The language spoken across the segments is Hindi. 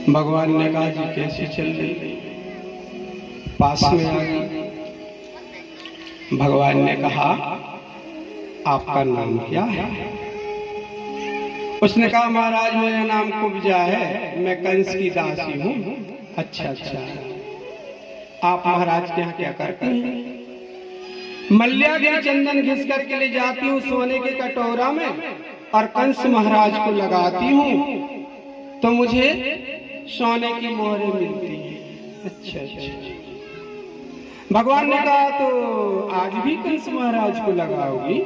भगवान ने कहा जी कैसी चल रही? पास में आ गई। भगवान ने कहा आपका नाम क्या है? उसने कहा महाराज मेरा नाम कुब्जा है, मैं कंस की दासी हूँ। अच्छा अच्छा, आप महाराज के यहाँ क्या करते हैं? मल्यागिरी चंदन घिस करके ले जाती हूँ सोने के कटोरा में और कंस महाराज को लगाती हूँ तो मुझे सोने की मोहरें मिलती हैं। अच्छा अच्छा। भगवान ने कहा तो आज भी कंस महाराज को लगाओगी?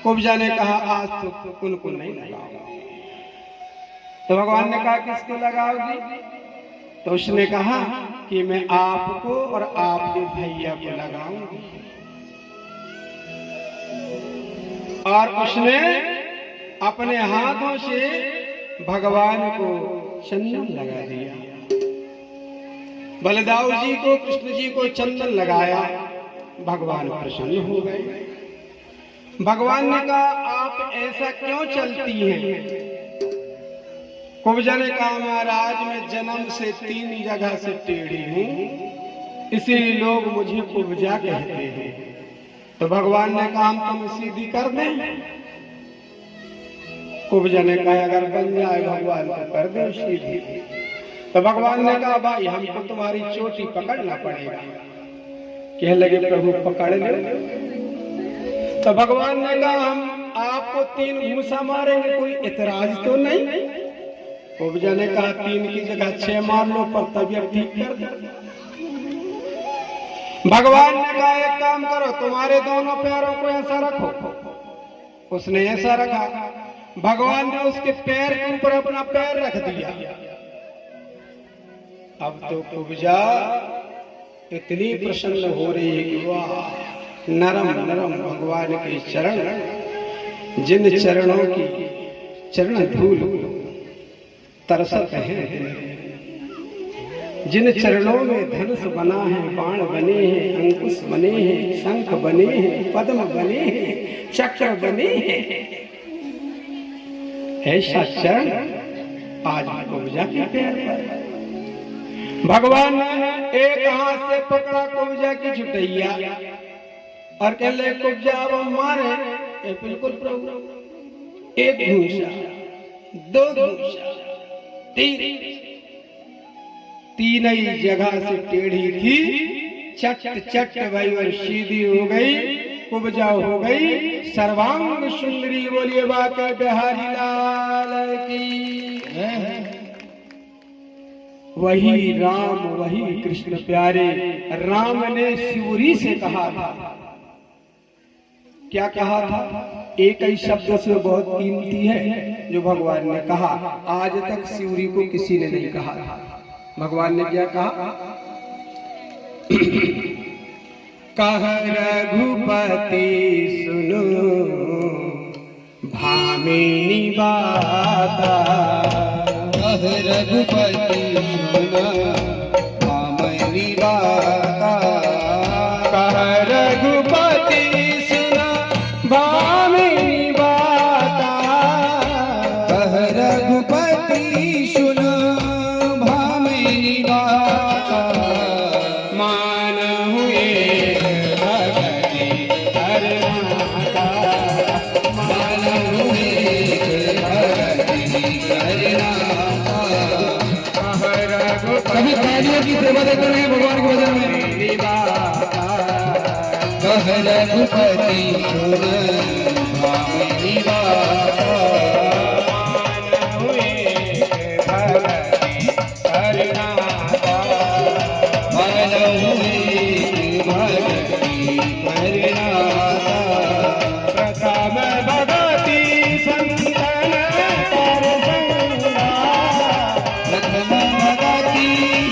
कुब्जा ने कहा आज तो उनको नहीं लगाओगी। तो भगवान ने कहा किसको लगाओगी? तो उसने कहा कि मैं आपको और आपके भैया को लगाऊंगी। और उसने अपने हाथों से भगवान को चंदन लगा दिया। बलदाऊ जी को, कृष्ण जी को चंदन लगाया। भगवान प्रसन्न हो गए। भगवान ने कहा आप ऐसा क्यों चलती हैं? कुब्जा ने कहा महाराज मैं जन्म से 3 जगह से टेढ़ी हूँ, इसीलिए लोग मुझे कुब्जा कहते हैं। तो भगवान ने कहा हम तुम्हें सीधी कर दें। कुब्जा ने कहा अगर बन जाए भगवान तो कर दो सीधी। तो भगवान ने कहा भाई हमको तुम्हारी चोटी पकड़ना पड़ेगा। कहने लगे प्रभु पकड़ लो। तो भगवान ने कहा हम आपको 3 घूंसा मारेंगे, कोई इतराज तो नहीं? कुब्जा ने कहा 3 की जगह 6 मार लो पर तबीयत ठीक कर दो। भगवान ने कहा एक काम करो तुम्हारे दोनों पैरों को ऐसा रखो। उसने ऐसा रखा। भगवान ने उसके पैर के ऊपर अपना पैर रख दिया। अब तो कुब्जा इतनी प्रसन्न हो रही है कि वाह नरम नरम भगवान के चरण, जिन चरणों की चरण धूल तरसत है, जिन चरणों में धनुष बना है, बाण बने हैं, अंकुश बने हैं, शंख बने हैं, पद्म बने हैं, चक्र बने हैं, ऐसा चरण आज कुब्जा के पैर पर। भगवान ने एक हाथ से पकड़ा कुब्जा की छुटैया और कह ले कुब्जा अब हम मारे। बिल्कुल प्रभु। 1 घूंसा, 2 घूंसा, 3 ही जगह से टेढ़ी थी, चट चट भाई और सीधी हो गई। कुब्जा हो गई सर्वांग सुंदरी। बोलिए बाके बिहारी लाल की। वही राम, वही कृष्ण प्यारे। राम ने सिउरी से कहा था, क्या कहा था? एक ही शब्द उसमें बहुत कीमती है जो भगवान ने कहा। आज तक सिउरी को किसी ने नहीं कहा था। भगवान ने क्या कहा? कह रघुपति सुनो भामिनी बाता। कह रघुपति सुनो भामिनी बाता। कह रघुपति सुनो भामिनी बाता। कह रघुपति सुनो भामिनी बाता। मान हुए भगति हर माता। मान हुए भगति हर माता। कभी तालियों की सेवा देते रहे भगवान के भजन में। कह रघुपति सुन भामिनी बाता। मान हुए भगति हर माता। मान हुए भगति हर माता। प्रथम भगति संतन कर संगा। प्रथम भगति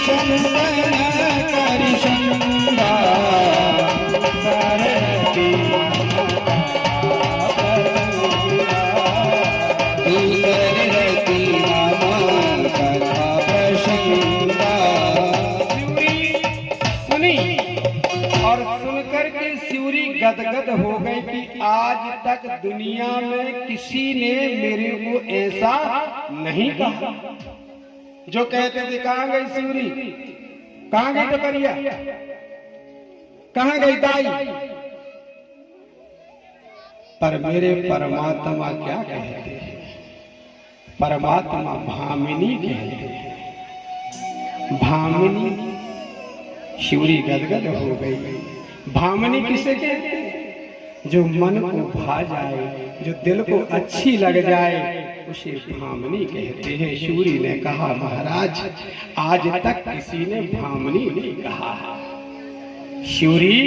संतन कर संगा। सरती गदगद हो गई कि आज तक दुनिया में किसी ने मेरे को ऐसा नहीं कहा। जो कहते थे कहां गई सिवरी, कहां गई टकरिया, कहां गई दाई, पर मेरे परमात्मा क्या कहते हैं? परमात्मा भामिनी कहते हैं। भामिनी। शिवरी गदगद हो गई। भामिनी किसे कहते हैं? जो मन को भा जाए, जो दिल को अच्छी लग जाए, उसे भामिनी कहते हैं। शिवरी ने कहा महाराज आज तक किसी ने भामिनी नहीं कहा। शिवरी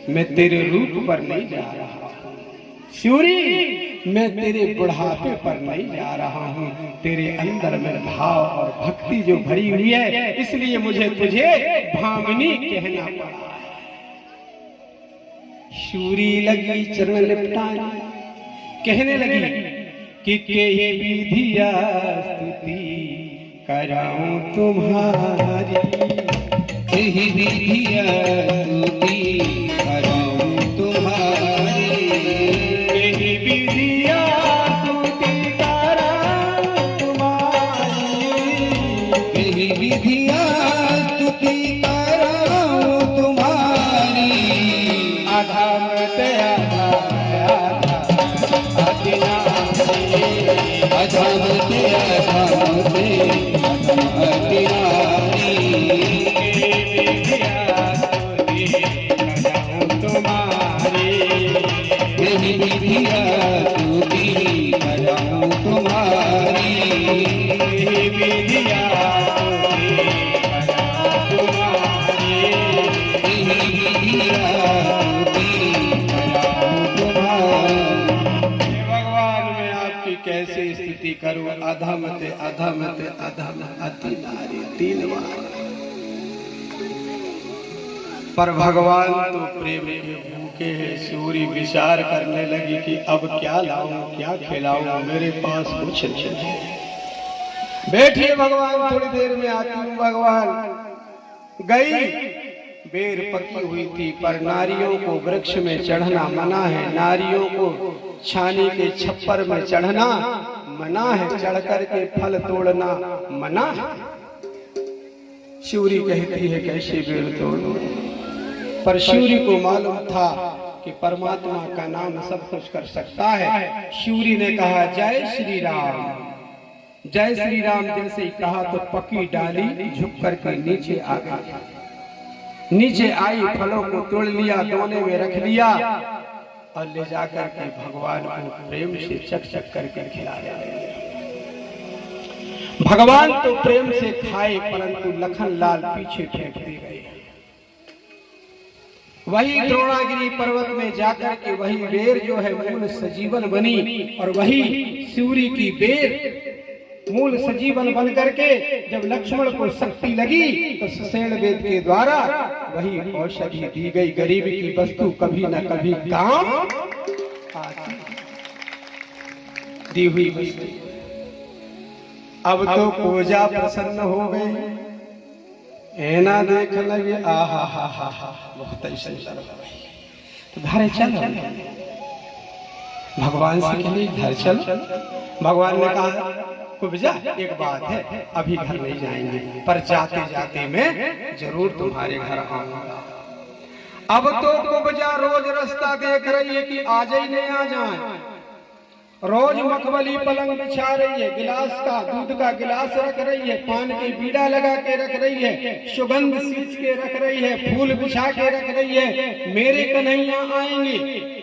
मैं तेरे रूप पर नहीं जा रहा हूं, शिवरी मैं तेरे बुढ़ापे पर नहीं जा रहा हूं, तेरे अंदर में भाव और भक्ति जो भरी हुई है, इसलिए मुझे तुझे भामिनी कहना पड़ा। शिवरी लगी चरण लिपटाने, कहने लगी कि ये विधिया स्तुति कराऊं तुम्हारी, यही विधिया स्तुति कराऊं तुम्हारी, यही विधिया स्तुति कराऊं तुम्हारी, यही विधिया स्तुति कराऊं तुम्हारी। अधम ते कैसे स्थिति करूं, अधमते अधमते अधम अति नारी 3 बार। पर भगवान तो प्रेम के भूखे हैं। शिवरी विचार करने लगी कि अब क्या लाऊं, क्या खिलाऊं, मेरे पास कुछ नहीं है। बैठिए भगवान, थोड़ी देर में आती हूं। भगवान गई। बेर पकी हुई थी, पर नारियों को वृक्ष में चढ़ना मना है, नारियों को छानी के छप्पर में चढ़ना मना है, चढ़ करके फल तोड़ना मना है। शिवरी कहती है कैसे बेर तोड़ूं, पर शिवरी को मालूम था कि परमात्मा का नाम सब कुछ कर सकता है। शिवरी ने कहा जय श्री राम, जय श्री राम। जैसे ही कहा तो पकी डाली झुक करके नीचे आ गई। नीचे आई, फलों को तोड़ लिया, दोने में रख लिया और ले जाकर के भगवान को प्रेम से चक चक करके खिला रहे। भगवान तो प्रेम से खाए, परंतु लखन लाल पीछे फेंकते गए। वही द्रोणागिरी पर्वत में जाकर के वही बेर जो है मूल सजीवन बनी, और वही शिवरी की बेर मूल सजीवन बन करके जब लक्ष्मण को शक्ति लगी तो सुषेण वेद के द्वारा वही औषधि दी गई। गरीब की वस्तु कभी न कभी काम आती, दी हुई वस्तु। अब तो पूजा प्रसन्न हो गई, ऐना देख लगे आहा हा हा हा, बहुत ही सुंदर। तो धारे चल, भगवान से कहे घर चल। भगवान ने कहा कुब्जा एक बात है, अभी घर नहीं जाएंगे, पर जाते जाते मैं जरूर तुम्हारे घर आऊंगा। अब तो कुब्जा रोज रास्ता देख रही है कि आज ही नहीं आ जाए। रोज मखमली पलंग बिछा रही है, गिलास का दूध का गिलास रख रही है, पान की बीड़ा लगा के रख रही है, सुगंध सींच के रख रही है, फूल बिछा के रख रही है। मेरे कन्हैया आएंगे,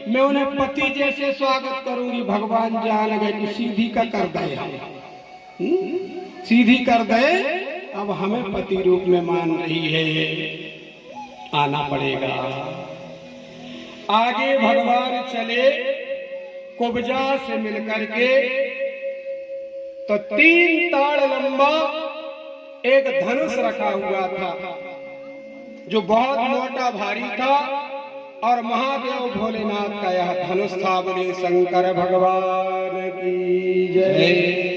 मैं उन्हें पति जैसे स्वागत करूंगी। भगवान जान गए कि सीधी का कर दे, सीधी कर दे, अब हमें पति रूप में मान रही है, आना पड़ेगा। आगे भगवान चले, कुब्जा से मिलकर के तो 3 ताड़ लंबा एक धनुष रखा हुआ था, जो बहुत मोटा भारी था, और महादेव भोलेनाथ का यह धनुष था। बोले शंकर भगवान की जय।